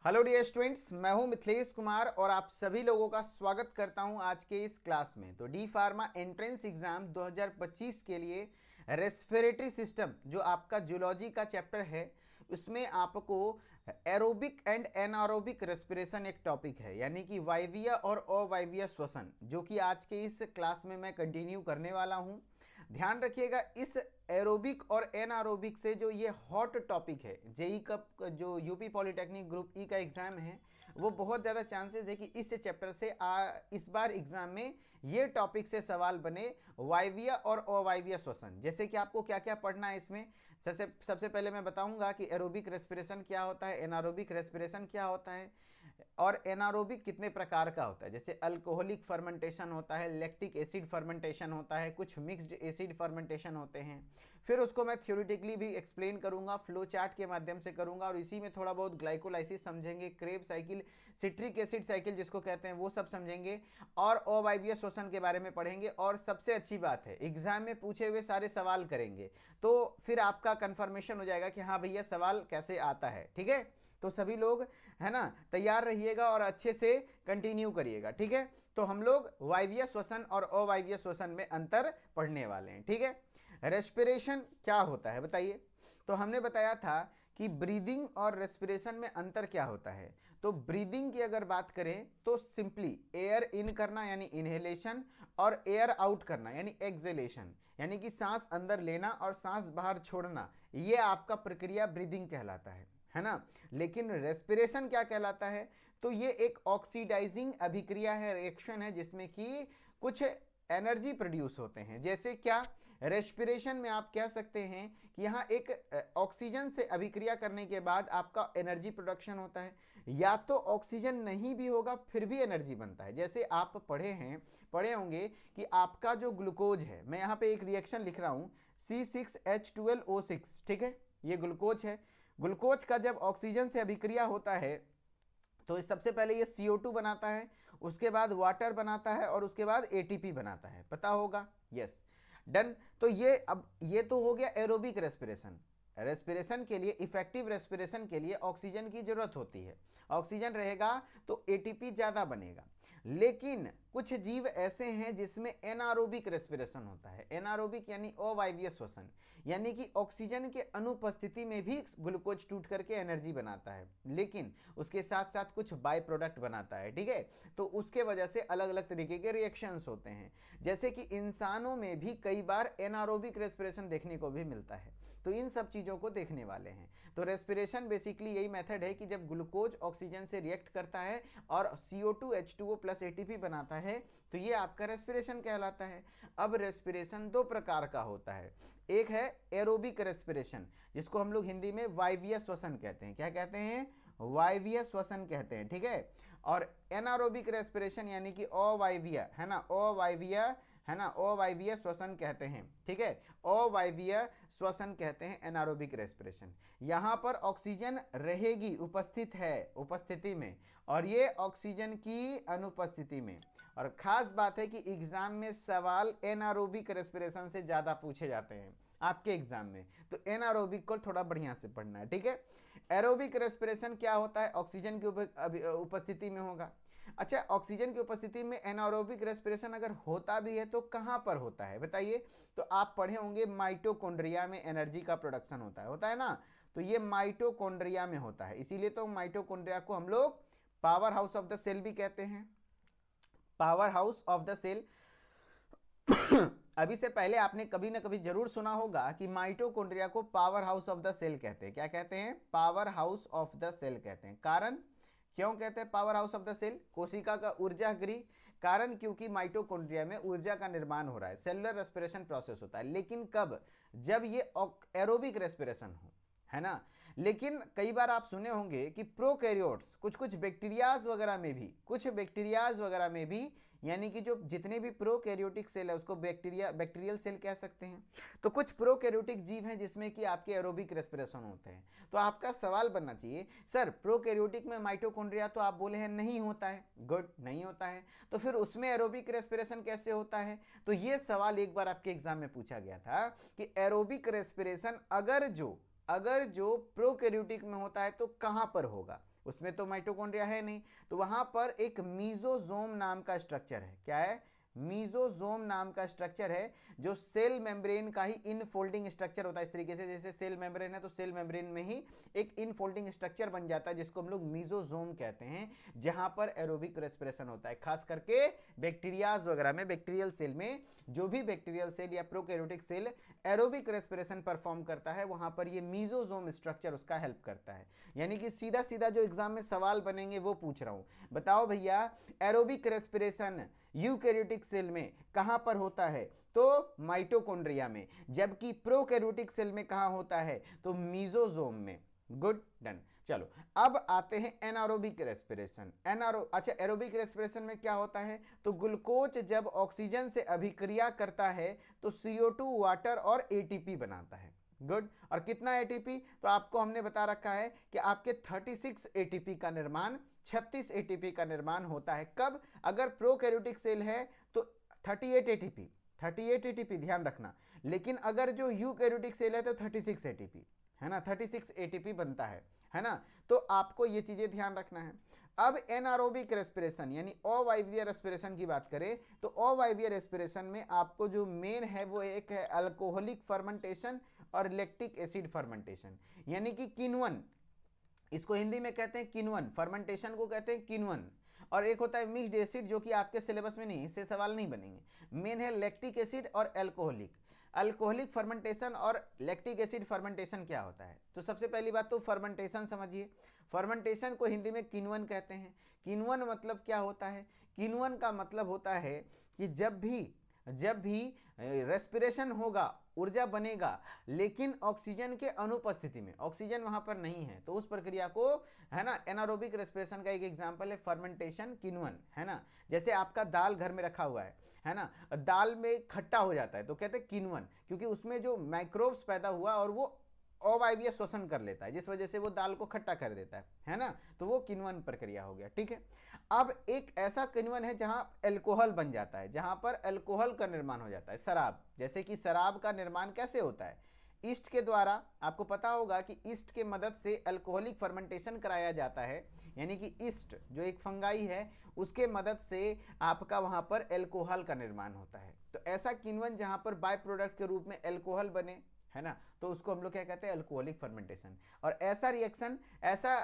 Hello dear students, मैं हूं मिथिलेश कुमार और आप सभी लोगों का स्वागत करता हूं आज के इस क्लास में। तो डी फार्मा एंट्रेंस एग्जाम 2025 के लिए रेस्पिरेटरी सिस्टम जो आपका जूलॉजी का चैप्टर है उसमें आपको एरोबिक एंड एनारोबिक रेस्पिरेशन एक टॉपिक है, यानी कि वायवीय और अवायवीय श्वसन, जो कि आज के इस क्लास में मैं कंटिन्यू करने वाला हूं। ध्यान रखिएगा, इस एरोबिक और एनारोबिक से जो ये हॉट टॉपिक है, जेई का जो यूपी पॉलिटेक्निक ग्रुप ई का एग्जाम है, वो बहुत ज़्यादा चांसेस है कि इस चैप्टर से इस बार एग्जाम में ये टॉपिक से सवाल बने, वायवीय और अवायवीय श्वसन। जैसे कि आपको क्या क्या पढ़ना है इसमें, सबसे पहले मैं बताऊंगा कि एरोबिक रेस्पिरेशन क्या होता है, एनारोबिक रेस्पिरेशन क्या होता है, और एनारोबिक कितने प्रकार का होता है। जैसे अल्कोहलिक फर्मेंटेशन होता है, लैक्टिक एसिड फर्मेंटेशन होता है, कुछ मिक्स्ड एसिड फर्मेंटेशन होते हैं। फिर उसको मैं थ्योरेटिकली भी एक्सप्लेन करूंगा, फ्लो चार्ट के माध्यम से करूंगा, और इसी में थोड़ा बहुत ग्लाइकोलाइसिस समझेंगे, Krebs cycle, citric acid cycle जिसको कहते हैं वो सब समझेंगे, और अवायवीय श्वसन के बारे में पढ़ेंगे। और सबसे अच्छी बात है, एग्जाम में पूछे हुए सारे सवाल करेंगे, तो फिर आपका कंफर्मेशन हो जाएगा कि हाँ भैया सवाल कैसे आता है। ठीक है, तो सभी लोग है ना तैयार रहिएगा और अच्छे से कंटिन्यू करिएगा। ठीक है, तो हम लोग वायवीय श्वसन और अवायवीय श्वसन में अंतर पढ़ने वाले हैं। ठीक है, रेस्पिरेशन क्या होता है बताइए। तो हमने बताया था कि ब्रीदिंग और रेस्पिरेशन में अंतर क्या होता है। तो ब्रीदिंग की अगर बात करें तो सिंपली एयर इन करना यानी इनहेलेशन, और एयर आउट करना यानी एक्सेलेशन, यानी कि सांस अंदर लेना और सांस बाहर छोड़ना, ये आपका प्रक्रिया ब्रीदिंग कहलाता है ना। लेकिन रेस्पिरेशन क्या कहलाता है, तो ये एक ऑक्सीडाइजिंग अभिक्रिया है, रिएक्शन है, जिसमें कि कुछ एनर्जी प्रोड्यूस होते हैं। जैसे क्या, रेस्पिरेशन में आप कह सकते हैं कि यहाँ एक ऑक्सीजन से अभिक्रिया करने के बाद आपका एनर्जी प्रोडक्शन होता है, या तो ऑक्सीजन नहीं भी होगा फिर भी एनर्जी बनता है। जैसे आप पढ़े होंगे कि आपका जो ग्लूकोज है, मैं यहाँ पे एक रिएक्शन लिख रहा हूँ, C6H12O6, ठीक है, ये ग्लूकोज है। ग्लूकोज का जब ऑक्सीजन से अभिक्रिया होता है तो सबसे पहले ये CO2 बनाता है, उसके बाद वाटर बनाता है, और उसके बाद ATP बनाता है, पता होगा। Yes, done. तो ये तो हो गया एरोबिक रेस्पिरेशन। रेस्पिरेशन के लिए, इफेक्टिव रेस्पिरेशन के लिए ऑक्सीजन की जरूरत होती है, ऑक्सीजन रहेगा तो ATP ज़्यादा बनेगा। लेकिन कुछ जीव ऐसे हैं जिसमें एनारोबिक रेस्पिरेशन होता है। एनारोबिक यानी अवायवीय श्वसन, यानी कि ऑक्सीजन के अनुपस्थिति में भी ग्लूकोज टूट करके एनर्जी बनाता है, लेकिन उसके साथ साथ कुछ बाय प्रोडक्ट बनाता है। ठीक है, तो उसके वजह से अलग अलग तरीके के रिएक्शंस होते हैं। जैसे कि इंसानों में भी कई बार एनारोबिक रेस्पिरेशन देखने को भी मिलता है, तो इन सब चीज़ों को देखने वाले हैं। तो रेस्पिरेशन बेसिकली यही मेथड है कि जब ग्लूकोज ऑक्सीजन से रिएक्ट करता है और CO2 H2O प्लस ATP बनाता है, तो ये आपका रेस्पिरेशन कहलाता है। अब रेस्पिरेशन दो प्रकार का होता है, एक है एरोबिक रेस्पिरेशन, जिसको हम लोग हिंदी में वायवीय श्वसन कहते हैं। क्या कहते हैं? वायवीय श्वसन कहते हैं। ठीक है, और एनारोबिक रेस्पिरेशन यानी कि अवायवीय, है ना, अवायवीय, है ना, अवायवीय श्वसन कहते हैं। ठीक है, अवायवीय श्वसन कहते हैं एनारोबिक रेस्पिरेशन। यहां पर ऑक्सीजन रहेगी, उपस्थित है, उपस्थिति में, और ये ऑक्सीजन की अनुपस्थिति में। और खास बात है कि एग्जाम में सवाल एनारोबिक रेस्पिरेशन से ज्यादा पूछे जाते हैं आपके एग्जाम में, तो एनारोबिक को थोड़ा बढ़िया से पढ़ना है। ठीक है, एरोबिक रेस्पिरेशन क्या होता है, ऑक्सीजन की उपस्थिति में होगा। अच्छा, ऑक्सीजन की उपस्थिति में एनारोबिक रेस्पिरेशन अगर होता भी है तो कहां पर होता है बताइए। तो आप पढ़े होंगे माइटोकॉन्ड्रिया में एनर्जी का प्रोडक्शन होता है ना। तो ये माइटोकॉन्ड्रिया में होता है, इसीलिए तो माइटोकॉन्ड्रिया को हम लोग power house of the cell भी कहते हैं, power house of the cell. अभी से पहले आपने कभी ना कभी जरूर सुना होगा कि माइटोकॉन्ड्रिया को power house of the cell कहते हैं। क्या कहते हैं? Power house of the cell कहते हैं। कारण क्यों कहते हैं power house of the cell? कोशिका का ऊर्जा गृह। कारण क्योंकि माइटोकॉन्ड्रिया में ऊर्जा का निर्माण हो रहा है, सेलुलर रेस्पिरेशन प्रोसेस होता है। लेकिन कब? जब ये एरोबिक रेस्पिरेशन हो, है ना। लेकिन कई बार आप सुने होंगे कि प्रोकैरियोट्स, कुछ कुछ बैक्टीरियाज वगैरह में भी, कुछ बैक्टीरियाज वगैरह में भी, यानी कि जो जितने भी प्रोकैरियोटिक सेल है उसको बैक्टीरियल सेल कह सकते हैं। तो कुछ प्रोकैरियोटिक जीव हैं जिसमें कि आपके एरोबिक रेस्पिरेशन होते हैं। तो आपका सवाल बनना चाहिए, सर प्रोकैरियोटिक में माइटोकॉन्ड्रिया तो आप बोले हैं नहीं होता है। गुड, नहीं होता है, तो फिर उसमें एरोबिक रेस्पिरेशन कैसे होता है? तो ये सवाल एक बार आपके एग्जाम में पूछा गया था कि एरोबिक रेस्पिरेशन अगर जो अगर जो प्रोकैरियोटिक में होता है तो कहां पर होगा, उसमें तो माइटोकॉन्ड्रिया है नहीं, तो वहां पर एक मीजोजोम नाम का स्ट्रक्चर है। क्या है? मीजोजोम नाम का स्ट्रक्चर है, जो सेल मेम्ब्रेन का ही इनफोल्डिंग स्ट्रक्चर होता है। इस तरीके से जैसे सेल मेम्ब्रेन है तो सेल मेम्ब्रेन में ही एक इनफोल्डिंग स्ट्रक्चर बन जाता है, जिसको हम लोग मीजोजोम कहते हैं, जहां पर एरोबिक रेस्पिरेशन होता है। खास करके बैक्टीरियाज वगैरह में, बैक्टीरियल सेल में, जो भी बैक्टीरियल सेल या prokaryotic cell aerobic respiration perform करता है, वहां पर ये मीजोजोम स्ट्रक्चर उसका हेल्प करता है। यानी कि सीधा सीधा जो एग्जाम में सवाल बनेंगे वो पूछ रहा हूं। बताओ भैया, एरोबिक रेस्पिरेशन यूकैरियोटिक सेल में कहां पर होता है? तो माइटोकॉन्ड्रिया में। जबकि प्रोकैरियोटिक सेल में कहां होता है? तो मीजोजोम में। Good, done. चलो अब आते हैं एनारोबिक रेस्पिरेशन। अच्छा, एरोबिक रेस्पिरेशन में क्या होता है? तो ग्लूकोज जब ऑक्सीजन से अभिक्रिया करता है तो CO2 वाटर और ATP बनाता है। गुड। और कितना ATP? तो आपको हमने बता रखा है कि आपके 36 ATP का निर्माण, 36 ATP का निर्माण होता है। कब? अगर प्रोकैरियोटिक सेल है तो 38 ATP, 38 ATP ध्यान रखना। लेकिन अगर जो यूकैरियोटिक सेल है तो 36 ATP, है ना, 36 ATP बनता है ना। तो आपको ये चीजें ध्यान रखना है। अब एनारोबिक रेस्पिरेशन यानी अवायवीय रेस्पिरेशन की बात करें तो अवायवीय रेस्पिरेशन में आपको जो मेन है वो एक है अल्कोहलिक फर्मेंटेशन और लैक्टिक एसिड फर्मेंटेशन, यानी कि किण्वन। इसको हिंदी में कहते हैं किण्वन, फर्मेंटेशन को कहते हैं किण्वन। और एक होता है मिक्स्ड एसिड, जो कि आपके सिलेबस में नहीं, इससे सवाल नहीं बनेंगे। मेन है लैक्टिक एसिड और अल्कोहलिक। अल्कोहलिक फर्मेंटेशन और लैक्टिक एसिड फर्मेंटेशन क्या होता है? तो सबसे पहली बात तो फर्मेंटेशन समझिए। फर्मेंटेशन को हिंदी में किण्वन कहते हैं। किण्वन मतलब क्या होता है? किण्वन का मतलब होता है कि जब भी रेस्पिरेशन होगा, ऊर्जा बनेगा, लेकिन ऑक्सीजन के अनुपस्थिति में, ऑक्सीजन वहां पर नहीं है, तो उस प्रक्रिया को, है ना, एनारोबिक रेस्पिरेशन का एक एग्जांपल है फर्मेंटेशन, किण्वन, है ना। जैसे आपका दाल घर में रखा हुआ है ना, दाल में खट्टा हो जाता है तो कहते हैं किण्वन, क्योंकि उसमें जो माइक्रोब्स पैदा हुआ और वो अवायवीय श्वसन कर लेता है, जिस वजह से वो दाल को खट्टा कर देता है ना। तो वो किण्वन प्रक्रिया हो गया, ठीक है। अब एक ऐसा किण्वन है जहां अल्कोहल बन जाता है, जहां पर अल्कोहल का निर्माण हो जाता है, शराब। जैसे कि शराब का निर्माण कैसे होता है? ईस्ट के द्वारा। आपको पता होगा कि ईस्ट के मदद से अल्कोहलिक फर्मेंटेशन कराया जाता है, यानी कि ईस्ट जो एक फंगाई है उसके मदद से आपका वहां पर अल्कोहल का निर्माण होता है। तो ऐसा किण्वन जहां पर बाय प्रोडक्ट के रूप में अल्कोहल बने, है ना, तो उसको हम लोग क्या कहते हैं? Alcoholic fermentation. और ऐसा रिएक्शन, ऐसा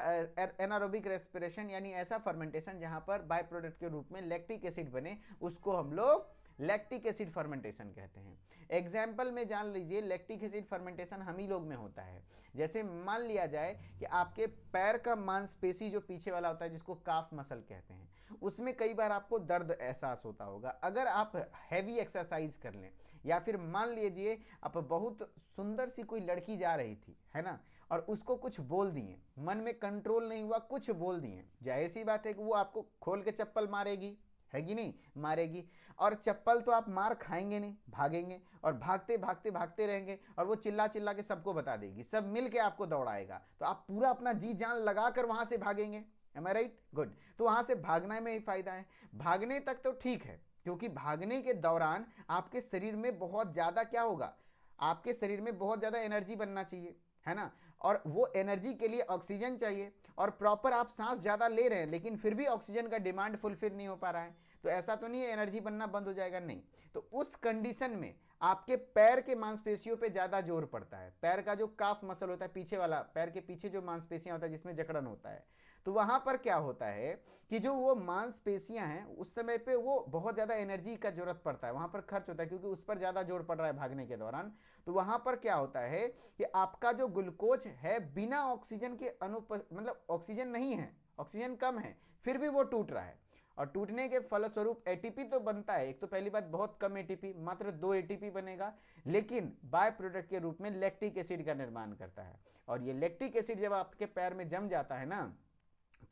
एनारोबिक रेस्पिरेशन यानी ऐसा फर्मेंटेशन जहां पर बाय प्रोडक्ट के रूप में लैक्टिक एसिड बने, उसको हम लोग लैक्टिक एसिड फर्मेंटेशन कहते हैं। एग्जाम्पल में जान लीजिए, लैक्टिक एसिड फर्मेंटेशन हम ही लोग में होता है। जैसे मान लिया जाए कि आपके पैर का मांसपेशी जो पीछे वाला होता है, जिसको काफ मसल कहते हैं, उसमें कई बार आपको दर्द एहसास होता होगा। अगर आप हैवी एक्सरसाइज कर लें, या फिर मान लीजिए आप बहुत सुंदर सी कोई लड़की जा रही थी, है ना, और उसको कुछ बोल दिए, मन में कंट्रोल नहीं हुआ, कुछ बोल दिए, जाहिर सी बात है कि वो आपको खोल के चप्पल मारेगी, है कि नहीं? मारेगी। और चप्पल तो आप मार खाएंगे नहीं, भागेंगे, और भागते भागते भागते रहेंगे, और वो चिल्ला चिल्ला के सबको बता देगी, सब मिल के आपको दौड़ाएगा, तो आप पूरा अपना जी जान लगाकर वहां से भागेंगे। एम आई राइट? गुड। तो वहां से भागने में ही फायदा है। भागने तक तो ठीक है, क्योंकि भागने के दौरान आपके शरीर में बहुत ज्यादा क्या होगा? आपके शरीर में बहुत ज्यादा एनर्जी बनना चाहिए, है ना, और वो एनर्जी के लिए ऑक्सीजन चाहिए, और प्रॉपर आप सांस ज्यादा ले रहे हैं लेकिन फिर भी ऑक्सीजन का डिमांड फुलफिल नहीं हो पा रहा है, तो ऐसा तो नहीं है एनर्जी बनना बंद हो जाएगा, नहीं। तो उस कंडीशन में आपके पैर के मांसपेशियों पे ज्यादा जोर पड़ता है। पैर का जो काफ मसल होता है, पीछे वाला, पैर के पीछे जो मांसपेशियां होता है जिसमें जकड़न होता है, तो वहां पर क्या होता है कि जो वो मांसपेशियां हैं उस समय पे वो बहुत ज्यादा एनर्जी का जरूरत पड़ता है, वहां पर खर्च होता है, क्योंकि उस पर ज्यादा जोर पड़ रहा है भागने के दौरान। तो वहां पर क्या होता है कि आपका जो ग्लूकोज है बिना ऑक्सीजन के मतलब ऑक्सीजन नहीं है, ऑक्सीजन कम है, फिर भी वो टूट रहा है, और टूटने के फलस्वरूप एटीपी तो बनता है। एक तो पहली बात बहुत कम एटीपी, मात्र 2 एटीपी बनेगा, लेकिन बाय प्रोडक्ट के रूप में लैक्टिक एसिड का निर्माण करता है। और ये लैक्टिक एसिड जब आपके पैर में जम जाता है ना,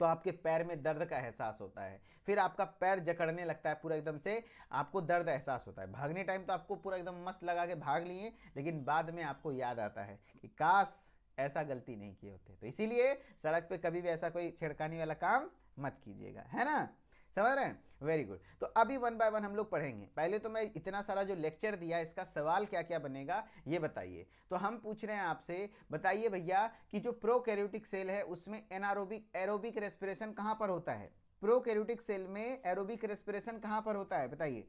तो आपके पैर में दर्द का एहसास होता है, फिर आपका पैर जकड़ने लगता है पूरा, एकदम से आपको दर्द एहसास होता है। भागने टाइम तो आपको पूरा एकदम मस्त लगा के भाग लिए, लेकिन बाद में आपको याद आता है कि काश ऐसा गलती नहीं किए होते। तो इसीलिए सड़क पे कभी भी ऐसा कोई छेड़खानी वाला काम मत कीजिएगा, है ना। समझ रहे हैं? Very good. तो अभी वन बाय वन हम लोग पढ़ेंगे। पहले तो मैं इतना सारा जो लेक्चर दिया इसका सवाल क्या क्या बनेगा ये बताइए। तो हम पूछ रहे हैं आपसे, बताइए भैया कि जो प्रोकैरियोटिक सेल है उसमें एनारोबिक एरोबिक रेस्पिरेशन कहाँ पर होता है? प्रोकैरियोटिक सेल में एरोबिक रेस्पिरेशन कहाँ पर होता है बताइए?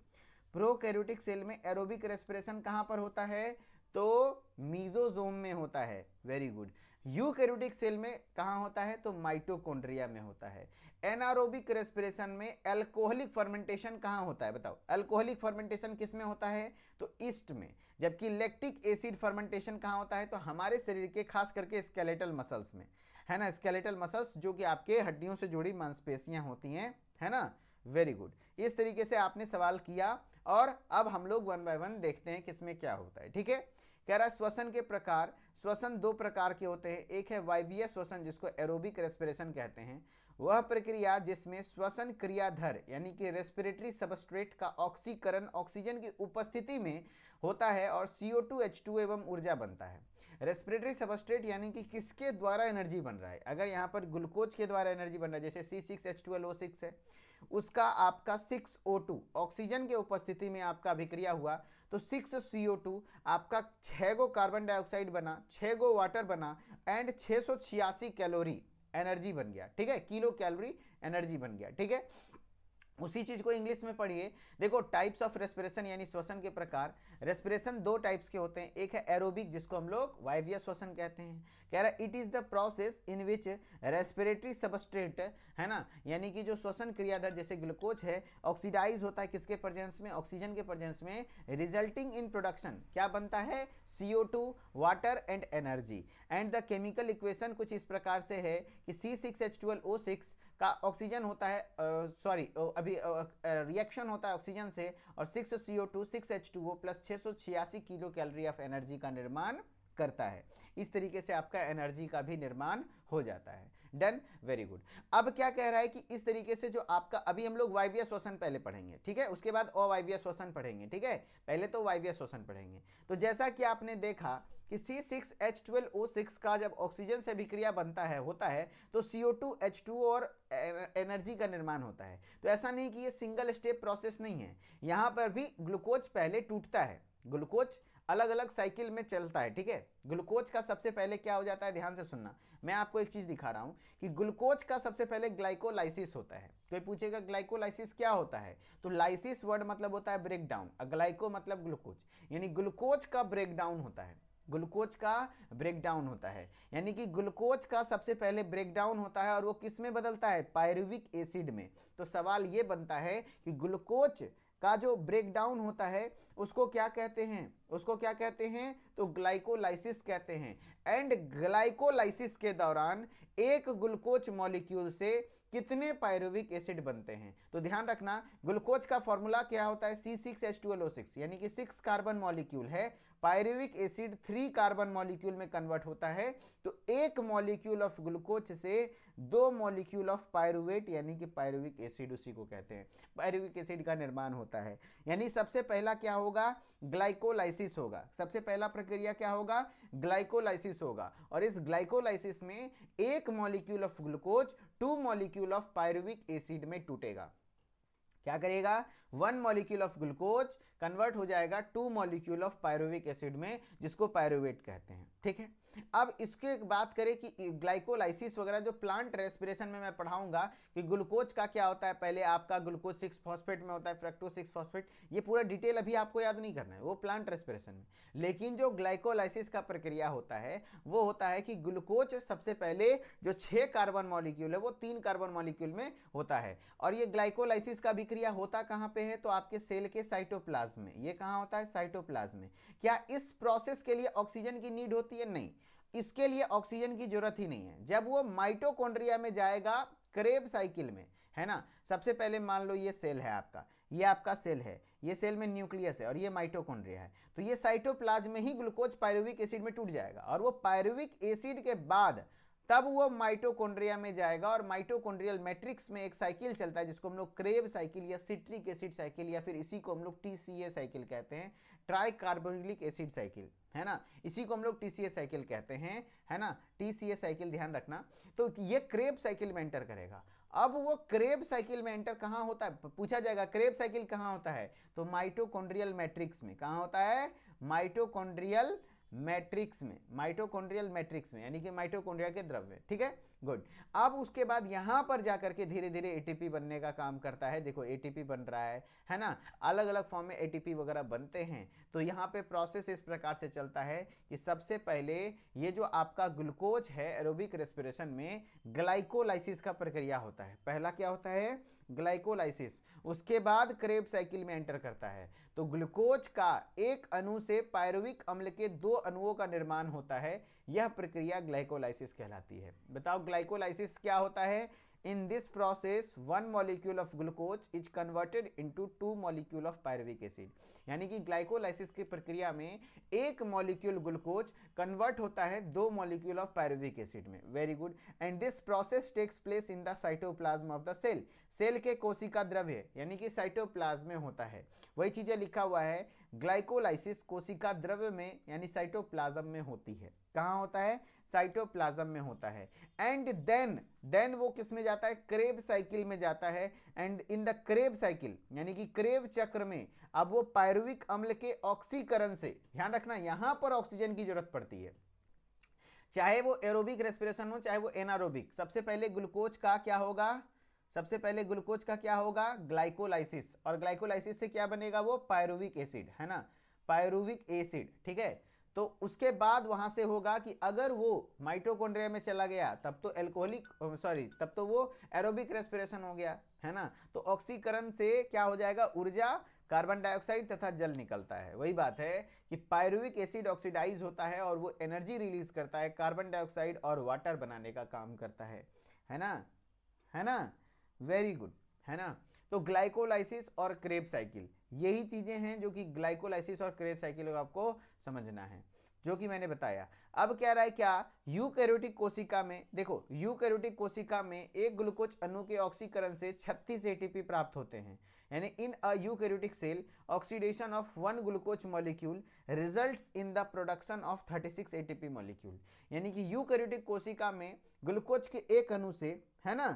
प्रोकैरियोटिक सेल में एरोबिक रेस्पिरेशन कहाँ पर होता है? तो मीजोजोम में होता है। Very good. यूकैरियोटिक सेल में कहाँ होता है? तो माइटोकॉन्ड्रिया में होता है। एनारोबिक रेस्पिरेशन में अल्कोहलिक फर्मेंटेशन कहाँ होता है बताओ? अल्कोहलिक फर्मेंटेशन किस में होता है? तो ईस्ट में। जबकि लैक्टिक एसिड फर्मेंटेशन कहाँ होता है? तो हमारे शरीर के खास करके स्केलेटल मसल्स में, है ना, स्केलेटल मसल्स जो कि आपके हड्डियों से जुड़ी मांसपेशियां होती हैं, है ना। Very good. इस तरीके से आपने सवाल किया और अब हम लोग वन बाय वन देखते हैं किसमें क्या होता है। ठीक है, कह रहा है श्वसन के प्रकार। श्वसन दो प्रकार के होते हैं, एक है वायवीय श्वसन जिसको एरोबिक रेस्पिरेशन कहते हैं, वह प्रक्रिया जिसमें श्वसन क्रियाधर यानी कि रेस्पिरेटरी सबस्ट्रेट का ऑक्सीकरण ऑक्सीजन की उपस्थिति में होता है और CO2 H2 एवं ऊर्जा बनता है। रेस्पिरेटरी सबस्ट्रेट यानी कि किसके द्वारा एनर्जी बन रहा है? अगर यहाँ पर ग्लूकोज के द्वारा एनर्जी बन रहा है, जैसे C6H12O6 है, उसका आपका 6O2 ऑक्सीजन के उपस्थिति में आपका अभिक्रिया हुआ तो 6CO2 आपका 6 गो कार्बन डाइऑक्साइड बना, 6 गो वाटर बना एंड 686 कैलोरी एनर्जी बन गया। ठीक है, किलो कैलोरी एनर्जी बन गया। ठीक है, उसी चीज को इंग्लिश में पढ़िए। देखो टाइप्स ऑफ रेस्पिरेशन यानी श्वसन के प्रकार। रेस्पिरेशन दो टाइप्स के होते हैं, एक है एरोबिक जिसको हम लोग वायवीय श्वसन कहते हैं। कह रहा है it is the process in which respiratory substrate, है ना, यानी कि जो श्वसन क्रियाधर जैसे ग्लूकोज है ऑक्सीडाइज होता है किसके प्रेजेंस में? ऑक्सीजन के प्रेजेंस में, रिजल्टिंग इन प्रोडक्शन क्या बनता है? CO2 water and energy. And the chemical equation कुछ इस प्रकार से है कि C6H12O6 का ऑक्सीजन होता है, सॉरी अभी रिएक्शन होता है ऑक्सीजन से और 6CO2 6H2O plus 686 kilo calorie of energy का निर्माण करता है। इस तरीके से आपका एनर्जी का भी निर्माण हो जाता है। Done, very good. अब क्या कह रहा है कि इस तरीके से जो आपका, अभी हम लोग वायवीय श्वसन पहले पढ़ेंगे, ठीक है, उसके बाद अवायवीय श्वसन पढ़ेंगे। ठीक है, पहले तो वायवीय श्वसन पढ़ेंगे। तो जैसा कि आपने देखा कि C6H12O6 का जब ऑक्सीजन से अभिक्रिया बनता है होता है तो CO2 H2O और एनर्जी का निर्माण होता है। तो ऐसा नहीं कि ये सिंगल स्टेप प्रोसेस नहीं है, यहाँ पर भी ग्लूकोज पहले टूटता है। ग्लूकोज अलग अलग साइकिल में चलता है। ठीक है, ग्लूकोज का सबसे पहले क्या हो जाता है, ध्यान से सुनना, मैं आपको एक चीज दिखा रहा हूं कि ग्लूकोज का सबसे पहले ग्लाइकोलाइसिस होता है। कोई पूछेगा ग्लाइकोलाइसिस क्या होता है? तो लाइसिस वर्ड मतलब होता है ब्रेक डाउन, ग्लाइको मतलब ग्लूकोज, यानी ग्लूकोज का ब्रेक डाउन होता है। ग्लूकोज का ब्रेक डाउन होता है, यानी कि ग्लूकोज का सबसे पहले ब्रेक डाउन होता है और वो किस में बदलता है? पायरुविक एसिड में। तो सवाल ये बनता है कि ग्लूकोज का जो ब्रेक डाउन होता है उसको क्या कहते हैं? उसको क्या कहते हैं? तो ग्लाइकोलाइसिस कहते हैं। एंड ग्लाइकोलाइसिस के दौरान एक ग्लूकोज मॉलिक्यूल से कितने पायरुविक एसिड बनते हैं? तो ध्यान रखना, ग्लूकोज का फॉर्मूला क्या होता है? C6H12O6 यानी कि 6 कार्बन मॉलिक्यूल है, पायरुविक एसिड 3 कार्बन मॉलिक्यूल में कन्वर्ट होता है। तो एक मॉलिक्यूल ऑफ ग्लूकोज से 2 मॉलिक्यूल ऑफ पायरुवेट यानी कि पायरुविक एसिड, उसी को कहते हैं, पायरुविक एसिड का निर्माण होता है। यानी सबसे पहला क्या होगा? ग्लाइकोलाइसिस होगा। सबसे पहला प्रक्रिया क्या होगा? ग्लाइकोलाइसिस होगा। और इस ग्लाइकोलाइसिस में एक molecule of glucose 2 molecule of pyruvic acid में टूटेगा। क्या करेगा? 1 मॉलिक्यूल ऑफ ग्लूकोज कन्वर्ट हो जाएगा 2 मॉलिक्यूल ऑफ पायरुविक एसिड में, जिसको पायरुवेट कहते हैं। ठीक है, अब इसके बात करें कि ग्लाइकोलाइसिस वगैरह जो प्लांट रेस्पिरेशन में मैं पढ़ाऊंगा कि ग्लूकोज का क्या होता है। पहले आपका ग्लूकोज 6 फॉस्फेट में होता है, फ्रक्टोज 6 फॉस्फेट, ये पूरा डिटेल अभी आपको याद नहीं करना है, वो प्लांट रेस्पिरेशन में। लेकिन जो ग्लाइकोलाइसिस का प्रक्रिया होता है वो होता है कि ग्लूकोज सबसे पहले जो 6 कार्बन मॉलिक्यूल है वो 3 कार्बन मॉलिक्यूल में होता है। और ये ग्लाइकोलाइसिस का अभिक्रिया होता कहां पे है? तो आपके सेल के साइटोप्लाज्म में। ये कहां होता है? साइटोप्लाज्म में। क्या इस प्रोसेस के लिए ऑक्सीजन की नीड होती है? नहीं, इसके लिए ऑक्सीजन की जरूरत ही नहीं है। जब वो माइटोकॉन्ड्रिया में जाएगा क्रेब साइकिल में, है ना, सबसे पहले मान लो ये सेल है आपका, ये आपका सेल है, ये सेल में न्यूक्लियस है और ये माइटोकॉन्ड्रिया है। तो ये साइटोप्लाज्म में ही ग्लूकोज पायरुविक एसिड में टूट जाएगा और वो पायरुविक एसिड के बाद तब वो माइटोकॉन्ड्रिया में जाएगा और माइटोकॉन्ड्रियल मैट्रिक्स में एक साइकिल चलता है जिसको हम लोग क्रेब साइकिल या सिट्रिक एसिड साइकिल या फिर इसी को हम लोग TCA साइकिल कहते हैं, ट्राई कार्बोक्सिलिक एसिड साइकिल, है ना, इसी को हम लोग TCA साइकिल कहते हैं, है ना, TCA साइकिल, ध्यान रखना। तो ये क्रेब साइकिल में एंटर करेगा अब वो क्रेब साइकिल में एंटर कहाँ होता है, पूछा जाएगा क्रेब साइकिल कहाँ होता है, तो माइटोकॉन्ड्रियल मैट्रिक्स में। कहाँ होता है, माइटोकॉन्ड्रियल मैट्रिक्स में, माइटोकॉन्ड्रियल मैट्रिक्स में, यानी कि माइटोकॉन्ड्रिया के द्रव में। ठीक है, गुड। अब उसके बाद यहां पर जाकर के धीरे धीरे एटीपी बनने का काम करता है। देखो एटीपी बन रहा है ना, अलग अलग फॉर्म में एटीपी वगैरह बनते हैं। तो यहाँ पे प्रोसेस इस प्रकार से चलता है कि सबसे पहले ये जो आपका ग्लूकोज है एरोबिक रेस्पिरेशन में ग्लाइकोलाइसिस का प्रक्रिया होता है। पहला क्या होता है, ग्लाइकोलाइसिस। उसके बाद क्रेब साइकिल में एंटर करता है। तो ग्लूकोज का एक अणु से पायरुविक अम्ल के 2 अणुओं का निर्माण होता है। यह प्रक्रिया ग्लाइकोलाइसिस कहलाती है। बताओ ग्लाइकोलाइसिस क्या होता है। In this process, 1 molecule of glucose is converted into 2 molecule of pyruvic acid। यानी कि ग्लाइकोलाइसिस की प्रक्रिया में एक मॉलिक्यूल ग्लूकोज कन्वर्ट होता है 2 मॉलिक्यूल ऑफ पायरुविक एसिड में। Very good. And this process takes place in the cytoplasm of the cell. Cell के कोशिका द्रव्य यानी कि साइटोप्लाज्म में होता है। वही चीजें लिखा हुआ है, ग्लाइकोलाइसिस कोशिका द्रव्य में यानी साइटोप्लाज्म में होती है। कहाँ होता है, साइटोप्लाज्म में होता है। एंड देन वो किस में जाता है, क्रेब साइकिल में जाता है। And in the Kreb cycle यानी कि क्रेब चक्र में अब वो पायरुविक अम्ल के ऑक्सीकरण से, ध्यान रखना यहां पर ऑक्सीजन की जरूरत पड़ती है, चाहे वो एरोबिक रेस्पिरेशन हो चाहे वो एनारोबिक। सबसे पहले ग्लूकोज का क्या होगा, सबसे पहले ग्लूकोज का क्या होगा, ग्लाइकोलाइसिस। और ग्लाइकोलाइसिस से क्या बनेगा, वो पायरुविक एसिड, है ना, पायरुविक एसिड। ठीक है, तो उसके बाद वहां से होगा कि अगर वो माइटोकॉन्ड्रिया में चला गया तब तो एल्कोहलिक तब तो वो एरोबिक रेस्पिरेशन हो गया, है ना। तो ऑक्सीकरण से क्या हो जाएगा, ऊर्जा, कार्बन डाइऑक्साइड तथा जल निकलता है। वही बात है कि पायरुविक एसिड ऑक्सीडाइज होता है और वो एनर्जी रिलीज करता है, कार्बन डाइऑक्साइड और वाटर बनाने का काम करता है ना, है ना, वेरी गुड, है ना। तो ग्लाइकोलाइसिस और क्रेब साइकिल यही चीजें हैं जो कि ग्लाइकोलाइसिस और क्रेब साइकिल को आपको समझना है, जो कि मैंने बताया। अब क्या रहा है, क्या यूकैरियोटिक कोशिका में, देखो यूकैरियोटिक कोशिका में एक ग्लूकोज अणु के ऑक्सीकरण से 36 एटीपी प्राप्त होते हैं। यानी in a eukaryotic cell oxidation of 1 glucose molecule results in the production of 36 ATP molecule. यानी कि यूकैरियोटिक कोशिका में ग्लूकोज के एक अणु से, है ना,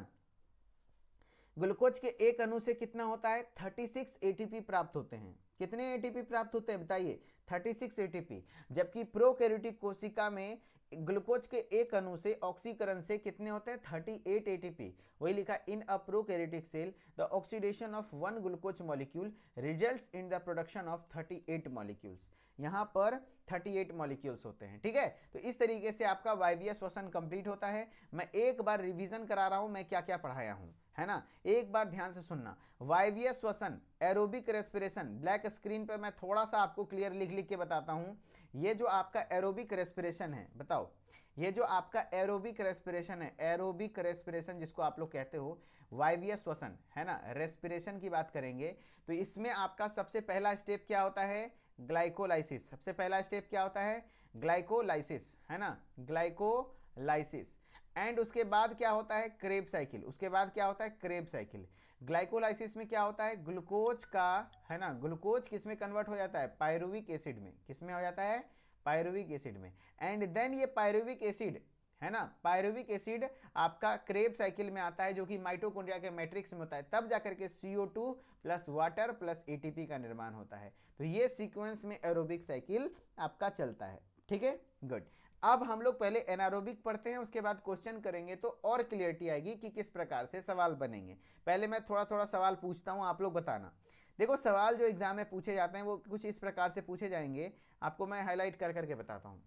ग्लूकोज के एक अणु से कितना होता है, 36 एटीपी प्राप्त होते हैं। कितने एटीपी प्राप्त होते हैं बताइए, 36 एटीपी। जबकि प्रोकैरियोटिक कोशिका में ग्लूकोज के एक अणु से ऑक्सीकरण से कितने होते हैं, 38 एटीपी। वही लिखा, in a prokaryotic cell the oxidation of 1 glucose molecule results in the production of 38 molecules. यहाँ पर 38 मॉलिक्यूल्स होते हैं। ठीक है, तो इस तरीके से आपका वायवीय श्वसन कंप्लीट होता है। मैं एक बार रिवीजन करा रहा हूं मैं क्या क्या पढ़ाया हूं, है ना, एक बार ध्यान से सुनना। वायवीय श्वसन, एरोबिक रेस्पिरेशन, ब्लैक स्क्रीन पे मैं थोड़ा सा आपको क्लियर लिख लिख के बताता हूं। ये जो आपका एरोबिक रेस्पिरेशन है, बताओ, ये जो आपका एरोबिक रेस्पिरेशन है, एरोबिक रेस्पिरेशन जिसको आप लोग कहते हो, वायवीय श्वसन, है ना, रेस्पिरेशन की बात करेंगे तो इसमें आपका सबसे पहला स्टेप क्या होता है, ग्लाइकोलाइसिस। सबसे पहला स्टेप क्या होता है, ग्लाइकोलाइसिस, है ना, ग्लाइकोलाइसिस। एंड उसके बाद क्या होता है, क्रेब साइकिल। उसके बाद क्या होता है, क्रेब साइकिल। ग्लाइकोलाइसिस में क्या होता है, ग्लूकोज का, है ना, ग्लूकोज किस में कन्वर्ट हो जाता है, पायरुविक एसिड में। किस में हो जाता है, पायरुविक एसिड में। एंड देन ये पायरुविक एसिड, है ना, पायरुविक एसिड आपका क्रेब साइकिल में आता है जो कि माइटोकॉन्ड्रिया के मैट्रिक्स में होता है। तब जाकर के CO2 plus water plus ATP का निर्माण होता है। तो ये सीक्वेंस में एरोबिक साइकिल आपका चलता है। ठीक है, गुड। अब हम लोग पहले एनारोबिक पढ़ते हैं, उसके बाद क्वेश्चन करेंगे तो और क्लियरिटी आएगी कि किस प्रकार से सवाल बनेंगे। पहले मैं थोड़ा थोड़ा सवाल पूछता हूं, आप लोग बताना। देखो सवाल जो एग्जाम में पूछे जाते हैं वो कुछ इस प्रकार से पूछे जाएंगे, आपको मैं हाईलाइट कर करके बताता हूं।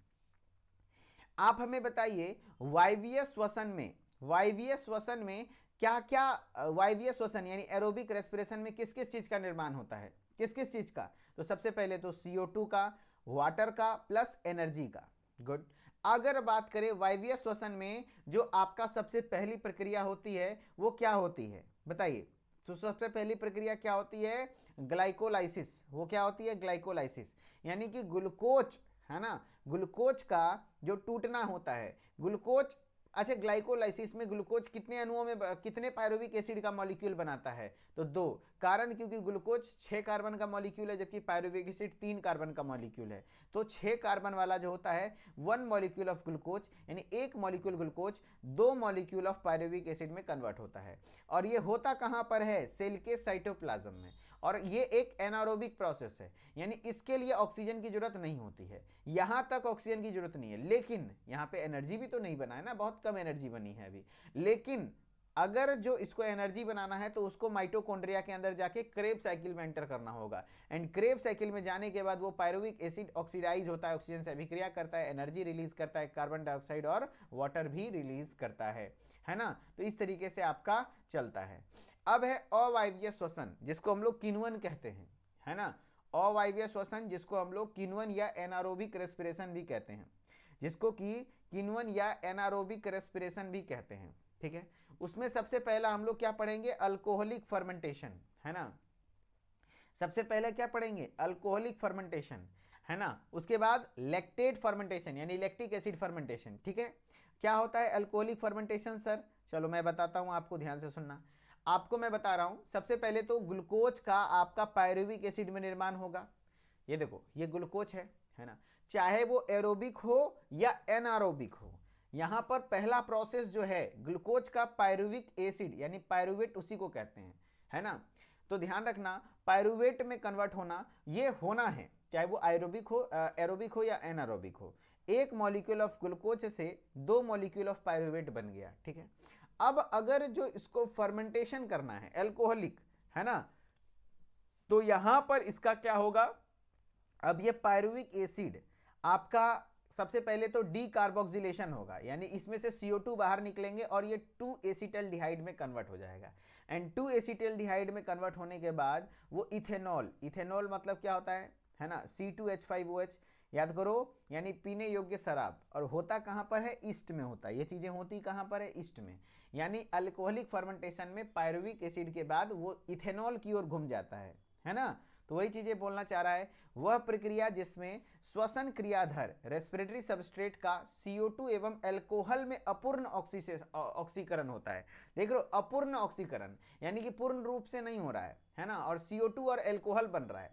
आप हमें बताइए वायवीय श्वसन में, वायवीय श्वसन में क्या क्या, वायवीय श्वसन यानी एरोबिक रेस्पिरेशन में किस किस चीज का निर्माण होता है, किस किस चीज का। तो सबसे पहले तो CO2 का, वाटर का प्लस एनर्जी का। गुड। अगर बात करें वायवीय श्वसन में जो आपका सबसे पहली प्रक्रिया होती है वो क्या होती है बताइए। तो सबसे पहली प्रक्रिया क्या होती है, ग्लाइकोलाइसिस। वो क्या होती है, ग्लाइकोलाइसिस। यानी कि ग्लूकोज, है ना, ग्लूकोज का जो टूटना होता है, ग्लूकोज अच्छा, ग्लाइकोलाइसिस में ग्लूकोज कितने अणुओं में कितने पायरुविक एसिड का मॉलिक्यूल बनाता है? तो 2। कारण क्योंकि ग्लूकोज 6 कार्बन का मॉलिक्यूल है, जबकि पायरुविक एसिड 3 कार्बन का मॉलिक्यूल है। तो 6 कार्बन वाला जो होता है 1 मॉलिक्यूल ऑफ ग्लूकोज, यानी 1 molecule glucose 2 molecule of pyruvic acid में कन्वर्ट होता है। और ये होता कहाँ पर है? सेल के साइटोप्लाज्म में। और ये एक एनारोबिक प्रोसेस है, यानी इसके लिए ऑक्सीजन की जरूरत नहीं होती है। यहां तक ऑक्सीजन की जरूरत नहीं है, लेकिन यहां पे एनर्जी भी तो नहीं बना है ना, बहुत कम एनर्जी बनी है अभी। लेकिन अगर जो इसको एनर्जी बनाना है तो उसको माइटोकॉन्ड्रिया के अंदर जाके क्रेब साइकिल में एंटर करना होगा। एंड क्रेब साइकिल में जाने के बाद वो पायरुविक एसिड ऑक्सीडाइज होता है, ऑक्सीजन से अभिक्रिया करता है, एनर्जी रिलीज करता है, कार्बन डाइऑक्साइड और वाटर भी रिलीज करता है ना। तो इस तरीके से आपका चलता है। अब है अवायवीय श्वसन, जिसको हम लोग किण्वन कहते हैं, है ना। अवायवीय श्वसन, जिसको हम लोग किण्वन या एनारोबिक रेस्पिरेशन भी कहते हैं, जिसको कि किण्वन या एनारोबिक रेस्पिरेशन भी कहते हैं, ठीक है। उसमें सबसे पहला हम लोग क्या पढ़ेंगे? अल्कोहलिक फर्मेंटेशन, है ना। सबसे पहले क्या पढ़ेंगे? अल्कोहलिक फर्मेंटेशन, है ना। उसके बाद लैक्टेट फर्मेंटेशन यानी लैक्टिक एसिड फर्मेंटेशन, ठीक है। क्या होता है अल्कोहलिक फर्मेंटेशन सर? चलो मैं बताता हूं आपको, ध्यान से सुनना। आपको मैं बता रहा हूं, सबसे पहले तो ग्लूकोज का आपका पायरुविक एसिड में निर्माण होगा। ये देखो, ये ग्लूकोज है ना, चाहे वो एरोबिक हो या एनारोबिक हो। यहां पर पहला प्रोसेस जो है ग्लूकोज का पायरुविक एसिड यानी पायरुवेट उसी को कहते हैं, है ना। तो ध्यान रखना, पायरुवेट में कन्वर्ट होना ये होना है, चाहे वो एरोबिक हो या एनारोबिक हो। 1 मॉलिक्यूल ऑफ ग्लूकोज से 2 मॉलिक्यूल ऑफ पायरुवेट बन गया, ठीक है। अब अगर जो इसको फर्मेंटेशन करना है अल्कोहलिक, है ना, तो यहां पर इसका क्या होगा? अब ये पायरुविक एसिड आपका सबसे पहले तो डी कार्बोक्सिलेशन होगा, यानी इसमें से CO2 बाहर निकलेंगे और ये 2 एसिटल्डिहाइड में कन्वर्ट हो जाएगा। एंड 2 एसिटल्डिहाइड में कन्वर्ट होने के बाद वो इथेनॉल मतलब क्या होता है ना, C2H5OH, याद करो, यानी पीने योग्य शराब। और होता कहां पर है? ईस्ट में होता है। ये चीजें होती कहां पर है? ईस्ट में। यानी अल्कोहलिक फर्मेंटेशन में पायरुविक एसिड के बाद वो इथेनॉल की ओर घूम जाता है ना। तो वही चीजें बोलना चाह रहा है, वह प्रक्रिया जिसमें श्वसन क्रियाधर रेस्पिरेटरी सबस्ट्रेट का CO2 एवं अल्कोहल में अपूर्ण ऑक्सीकरण होता है। देख रहे हो, अपूर्ण ऑक्सीकरण यानी कि पूर्ण रूप से नहीं हो रहा है ना। और CO2 और अल्कोहल बन रहा है।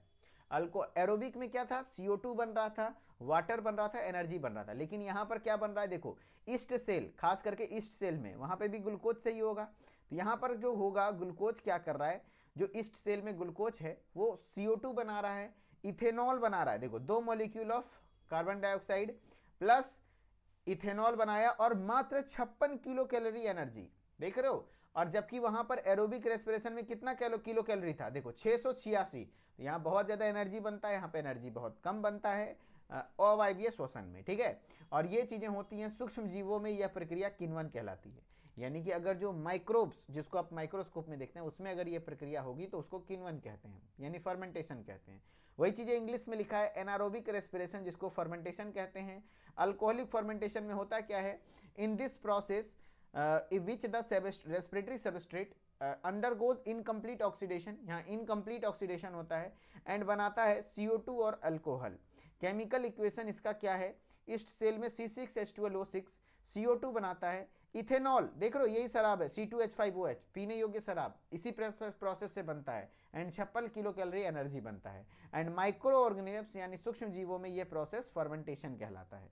एरोबिक में क्या था? CO2 बन रहा था, वाटर बन रहा था, एनर्जी बन रहा था। लेकिन यहां पर क्या बन रहा है? देखो, ईस्ट सेल, खास करके ईस्ट सेल में, वहां पे भी ग्लूकोज से ही होगा। तो यहां पर जो होगा, ग्लूकोज क्या कर रहा है? जो ईस्ट सेल में ग्लूकोज है वो CO2 बना रहा है, इथेनॉल बना रहा है। देखो, 2 molecule of carbon dioxide plus ethanol बनाया और मात्र 56 किलो कैलोरी एनर्जी, देख रहे हो। और जबकि वहां पर एरोबिक रेस्पिरेशन में कितना किलो कैलोरी था? देखो 686। तो यहाँ बहुत ज्यादा एनर्जी बनता है, यहाँ पे एनर्जी बहुत कम बनता है अवायवीय श्वसन में, ठीक है। और ये चीजें होती हैं सूक्ष्म जीवों में, यह प्रक्रिया किण्वन कहलाती है। यानी कि अगर जो माइक्रोब्स, जिसको आप माइक्रोस्कोप में देखते हैं, उसमें अगर ये प्रक्रिया होगी तो उसको किण्वन कहते हैं, यानी फर्मेंटेशन कहते हैं। वही चीजें इंग्लिश में लिखा है एनारोबिक रेस्पिरेशन, जिसको फर्मेंटेशन कहते हैं। अल्कोहलिक फर्मेंटेशन में होता क्या है? In this process which the respiratory substrate undergoes incomplete oxidation, यहाँ इनकम्प्लीट ऑक्सीडेशन होता है एंड बनाता है CO2 और अल्कोहल। केमिकल इक्वेशन इसका क्या है? ईस्ट सेल में C6H12O6 CO2 बनाता है, इथेनॉल, देख रहे हो यही शराब है, C2H5OH, पीने योग्य शराब, इसी प्रोसेस से बनता है। एंड 56 किलो कैलोरी एनर्जी बनता है। एंड माइक्रो ऑर्गेनिजम्स यानी सूक्ष्म जीवों में यह प्रोसेस फर्मेंटेशन कहलाता है,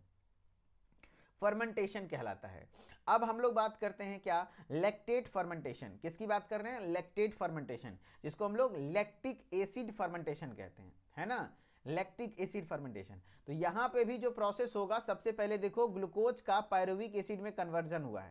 फर्मेंटेशन कहलाता है। अब हम लोग बात करते हैं क्या? Lactate fermentation. किसकी बात कर रहे हैं? लैक्टेट फर्मेंटेशन, जिसको हम लोग लैक्टिक एसिड फर्मेंटेशन कहते हैं, है ना, लैक्टिक एसिड फर्मेंटेशन। तो यहां पे भी जो प्रोसेस होगा, सबसे पहले देखो ग्लूकोज का पायरुविक एसिड में कन्वर्जन हुआ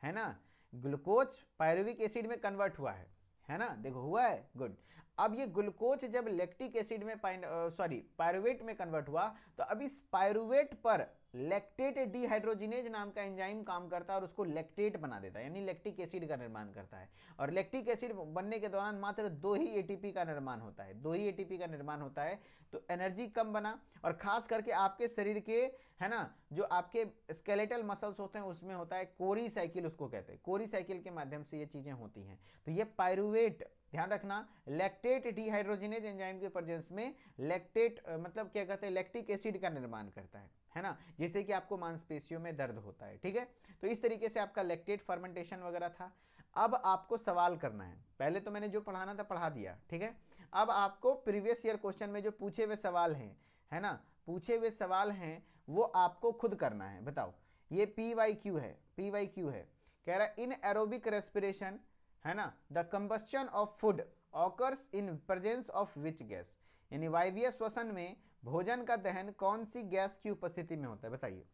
है ना। ग्लूकोज पायरुविक एसिड में कन्वर्ट हुआ है ना, देखो हुआ है, गुड। अब ये ग्लूकोज जब लैक्टिक एसिड में पायरुवेट में कन्वर्ट हुआ, तो अब इस पायरुवेट पर लैक्टेट डिहाइड्रोजिनेज नाम का एंजाइम काम करता है और उसको लैक्टेट बना देता है, यानी लैक्टिक एसिड का निर्माण करता है। और लैक्टिक एसिड बनने के दौरान मात्र 2 ही ATP का निर्माण होता है, 2 ही ATP का निर्माण होता है। तो एनर्जी कम बना, और खास करके आपके शरीर के, है ना, जो आपके स्केलेटल मसल्स होते हैं उसमें होता है कोरी साइकिल, उसको कहते हैं, कोरी साइकिल के माध्यम से ये चीजें होती हैं। तो ये पायरुवेट, ध्यान रखना, लैक्टेट डिहाइड्रोजिनेज एंजाइम के प्रेजेंस में लैक्टेट मतलब क्या कहते हैं, लैक्टिक एसिड का निर्माण करता है ना, जैसे कि आपको मांसपेशियों में दर्द होता है, ठीक है। तो इस तरीके से आपका लैक्टेट फर्मेंटेशन वगैरह था। अब आपको सवाल करना है, पहले तो मैंने जो पढ़ाना था पढ़ा दिया, ठीक है। अब आपको प्रीवियस ईयर क्वेश्चन में जो पूछे हुए सवाल हैं, है ना, पूछे हुए सवाल हैं वो आपको खुद करना है। बताओ, ये PYQ है, PYQ है, कह रहा है इन एरोबिक रेस्पिरेशन, है ना, the combustion of food occurs in presence of which gas, यानी वायवीय श्वसन में भोजन का दहन कौन सी गैस की उपस्थिति में होता है। बताइए,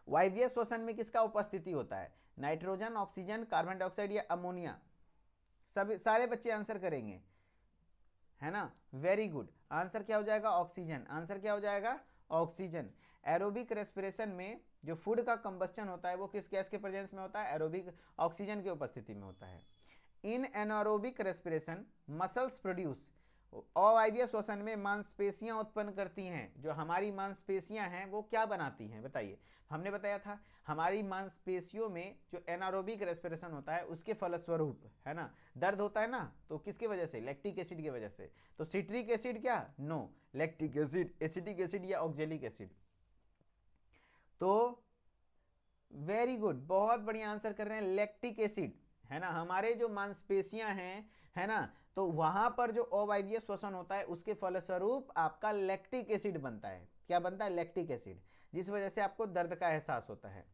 वायवीय श्वसन में किसका उपस्थिति होता है, नाइट्रोजन, ऑक्सीजन, कार्बन डाइऑक्साइड या अमोनिया। सभी सारे बच्चे आंसर करेंगे, है ना, वेरी गुड। आंसर क्या हो जाएगा, ऑक्सीजन। आंसर क्या हो जाएगा, ऑक्सीजन। एरोबिक रेस्पिरेशन में जो फूड का कंबस्टन होता है वो किस गैस के प्रेजेंस में होता है, एरोबिक ऑक्सीजन की उपस्थिति में होता है। इन एनारोबिक रेस्पिरेशन मसल्स प्रोड्यूस, अवायवीय श्वसन में मांसपेशियां उत्पन्न करती हैं। जो हमारी मांसपेशियां हैं वो क्या बनाती हैं, बताइए। हमने बताया था हमारी मांसपेशियों में जो एनारोबिक रेस्पिरेशन होता है उसके फलस्वरूप, है ना, दर्द होता है ना, तो किसकी वजह से, लैक्टिक एसिड की वजह से। तो सिट्रिक एसिड क्या, no, lactic acid, acetic acid या ऑक्जेलिक एसिड। तो वेरी गुड, बहुत बढ़िया आंसर कर रहे हैं, लैक्टिक एसिड, है ना। हमारे जो मांसपेशियां हैं, है ना, तो वहां पर जो अवायवीय श्वसन होता है उसके फलस्वरूप आपका लैक्टिक एसिड बनता है। क्या बनता है, लैक्टिक एसिड, जिस वजह से आपको दर्द का एहसास होता है।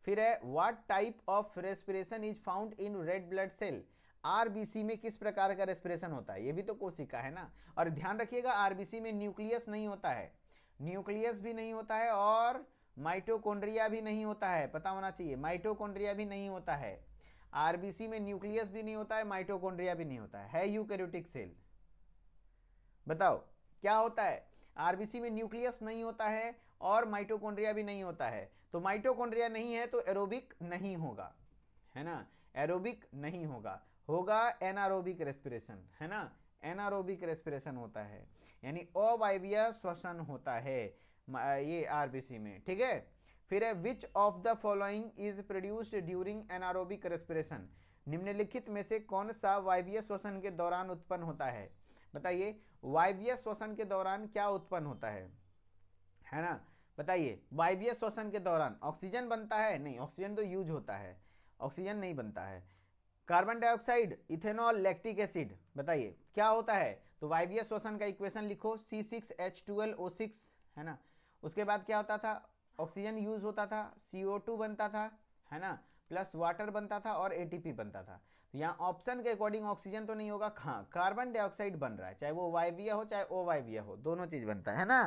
फिर है what type of respiration is found in red blood cell, RBC में किस प्रकार का रेस्पिरेशन होता है, ये भी तो कोशिका है ना। और ध्यान रखिएगा आरबीसी में न्यूक्लियस नहीं होता है, न्यूक्लियस भी नहीं होता है और माइटोकॉन्ड्रिया भी नहीं होता है, पता होना चाहिए, माइटोकॉन्ड्रिया भी नहीं होता है। आरबीसी में न्यूक्लियस भी नहीं होता है, माइटोकॉन्ड्रिया भी नहीं होता है यूकैरियोटिक सेल। बताओ क्या होता है, आरबीसी में न्यूक्लियस नहीं होता है और माइटोकॉन्ड्रिया भी नहीं होता है। तो माइटोकॉन्ड्रिया नहीं है तो एरोबिक नहीं होगा, है ना, एरोबिक नहीं होगा, होगा एनारोबिक रेस्पिरेशन, है ना, एनारोबिक रेस्पिरेशन होता है, यानी अवायवीय श्वसन होता है ये आरबीसी में, ठीक है। फिर है which of the following is produced during anaerobic respiration, निम्नलिखित में से कौन सा वायवीय श्वसन के दौरान उत्पन्न होता है। बताइए, वायवीय श्वसन के दौरान क्या उत्पन्न होता है ना, बताइए। वायवीय श्वसन के दौरान ऑक्सीजन बनता है, नहीं, ऑक्सीजन तो यूज होता है, ऑक्सीजन नहीं बनता है। Carbon dioxide, ethanol, lactic acid, बताइए क्या होता है। तो वायवीय श्वसन का इक्वेशन लिखो, C6H12O6, है ना। उसके बाद क्या होता था, ऑक्सीजन यूज होता था, CO2 बनता था, है ना, प्लस वाटर बनता था और ATP बनता था। तो यहाँ ऑप्शन के अकॉर्डिंग ऑक्सीजन तो नहीं होगा, हाँ कार्बन डाइऑक्साइड बन रहा है, चाहे वो वायवीय हो चाहे अवायवीय हो, दोनों चीज बनता है ना,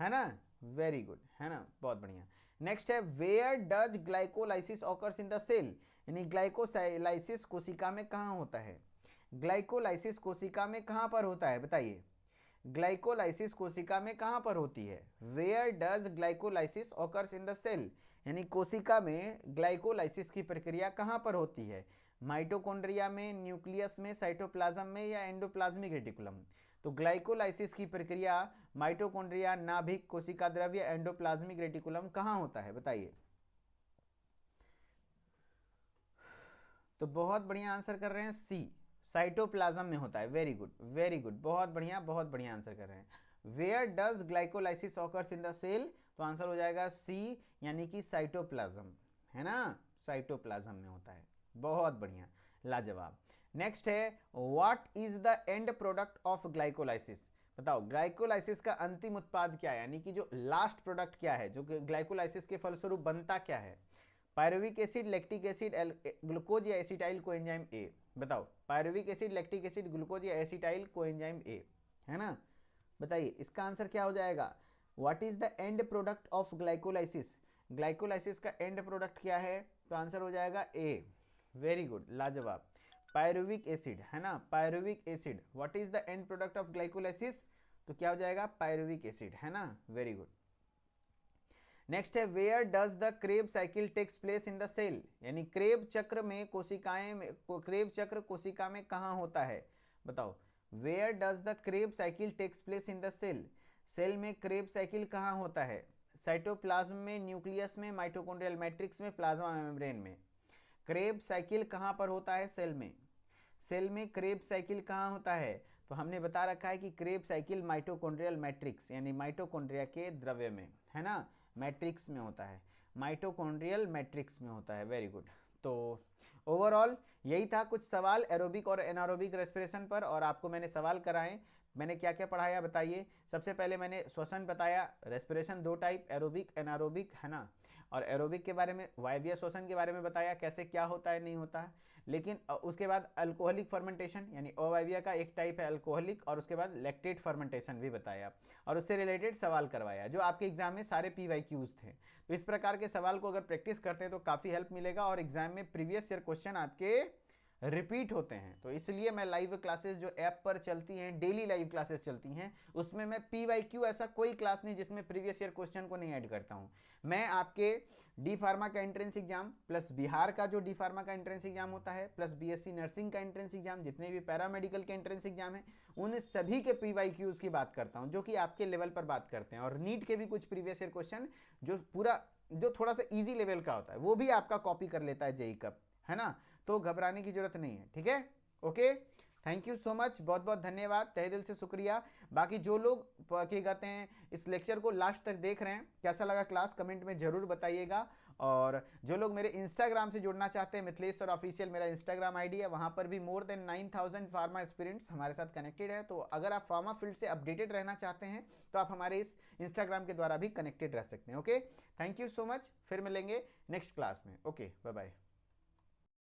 है ना, वेरी गुड, है ना, बहुत बढ़िया। नेक्स्ट है where does glycolysis occurs in the cell, यानी ग्लाइकोलाइसिस कोशिका में कहाँ होता है, ग्लाइकोलाइसिस कोशिका में कहाँ पर होता है, बताइए। ग्लाइकोलाइसिस कोशिका में कहाँ पर होती है, where does glycolysis occurs in the cell, यानी कोशिका में ग्लाइकोलाइसिस की प्रक्रिया कहाँ पर होती है, माइटोकॉन्ड्रिया में, न्यूक्लियस में, साइटोप्लाज्म में या एंडोप्लाज्मिक रेटिकुलम। तो ग्लाइकोलाइसिस की प्रक्रिया माइटोकॉन्ड्रिया, नाभिक, कोशिका द्रव्य, एंडोप्लाज्मिक रेटिकुलम कहाँ होता है, बताइए। तो बहुत बढ़िया आंसर कर रहे हैं, सी, साइटोप्लाज्म में होता है। वेरी गुड, वेरी गुड, बहुत बढ़िया आंसर कर रहे हैं। Where does glycolysis occurs in the cell, तो आंसर हो जाएगा सी, यानी कि साइटोप्लाज्म, है ना, साइटोप्लाज्म में होता है। बहुत बढ़िया, लाजवाब। नेक्स्ट है what is the end product of glycolysis, बताओ ग्लाइकोलाइसिस का अंतिम उत्पाद क्या है, यानी कि जो लास्ट प्रोडक्ट क्या है, जो ग्लाइकोलाइसिस के फलस्वरूप बनता क्या है। Pyruvic acid, lactic acid, glucose या एसिटाइल कोएंजाइम ए। बताओ, pyruvic acid, lactic acid, glucose या एसिटाइल कोएंजाइम ए, है ना। बताइए इसका आंसर क्या हो जाएगा, what is the end product of glycolysis, glycolysis का एंड प्रोडक्ट क्या है, तो आंसर हो जाएगा ए। वेरी गुड, लाजवाब, पायरुविक एसिड, है ना, pyruvic acid. What is the end product of glycolysis, तो क्या हो जाएगा, पायरुविक एसिड, है ना, वेरी गुड। नेक्स्ट है where does the Kreb cycle takes place in the cell, यानी क्रेब चक्र में कोशिकाएं में, क्रेब चक्र कोशिका में कहाँ होता है, बताओ। Where does the Kreb cycle takes place in the cell, cell में क्रेब साइकिल कहाँ होता है, साइटोप्लाज्म में, न्यूक्लियस में, माइटोकॉन्ड्रियल मैट्रिक्स में, प्लाज्मा मेम्ब्रेन में। क्रेब साइकिल कहाँ पर होता है, सेल में, सेल में क्रेब साइकिल कहाँ होता है, तो हमने बता रखा है कि क्रेब साइकिल माइटोकॉन्ड्रियल मैट्रिक्स यानी माइटोकॉन्ड्रिया के द्रव्य में, है ना, मैट्रिक्स में होता है, माइटोकॉन्ड्रियल मैट्रिक्स में होता है। Very good. तो ओवरऑल यही था कुछ सवाल एरोबिक और एनारोबिक रेस्पिरेशन पर, और आपको मैंने सवाल कराए। मैंने क्या क्या पढ़ाया बताइए। सबसे पहले मैंने श्वसन बताया, रेस्पिरेशन दो टाइप, एरोबिक एनारोबिक, है ना, और एरोबिक के बारे में, वायवीय श्वसन के बारे में बताया कैसे क्या होता है नहीं होता है। लेकिन उसके बाद अल्कोहलिक फर्मेंटेशन यानी अवायवीय का एक टाइप है अल्कोहलिक, और उसके बाद लैक्टेट फर्मेंटेशन भी बताया, और उससे रिलेटेड सवाल करवाया जो आपके एग्जाम में सारे PYQs थे। तो इस प्रकार के सवाल को अगर प्रैक्टिस करते हैं तो काफ़ी हेल्प मिलेगा, और एग्जाम में प्रीवियस ईयर क्वेश्चन आपके रिपीट होते हैं। तो इसलिए मैं लाइव क्लासेस जो ऐप पर चलती हैं, डेली लाइव क्लासेस चलती हैं, उसमें मैं PYQ ऐसा कोई क्लास नहीं जिसमें प्रीवियस ईयर क्वेश्चन को नहीं ऐड करता हूं। मैं आपके डी फार्मा का एंट्रेंस एग्जाम प्लस बिहार का जो डी फार्मा का एंट्रेंस एग्जाम होता है प्लस BSc नर्सिंग का एंट्रेंस एग्जाम, जितने भी पैरामेडिकल के एंट्रेंस एग्जाम है, उन सभी के PYQs की बात करता हूं जो कि आपके लेवल पर बात करते हैं। और नीट के भी कुछ प्रीवियस ईयर क्वेश्चन जो थोड़ा सा ईजी लेवल का होता है वो भी आपका कॉपी कर लेता है जेई कप, है ना। तो घबराने की जरूरत नहीं है, ठीक है। Okay, thank you so much, बहुत बहुत धन्यवाद, तहे दिल से शुक्रिया। बाकी जो लोग क्या कहते हैं इस लेक्चर को लास्ट तक देख रहे हैं, कैसा लगा क्लास कमेंट में जरूर बताइएगा। और जो लोग मेरे इंस्टाग्राम से जुड़ना चाहते हैं, मिथिलेश सर ऑफिशियल मेरा इंस्टाग्राम आईडी है, वहाँ पर भी मोर देन 9000 फार्मा एस्पिरेंट्स हमारे साथ कनेक्टेड है। तो अगर आप फार्मा फील्ड से अपडेटेड रहना चाहते हैं तो आप हमारे इस इंस्टाग्राम के द्वारा भी कनेक्टेड रह सकते हैं। Okay, thank you so much, फिर मिलेंगे नेक्स्ट क्लास में। Okay, bye bye.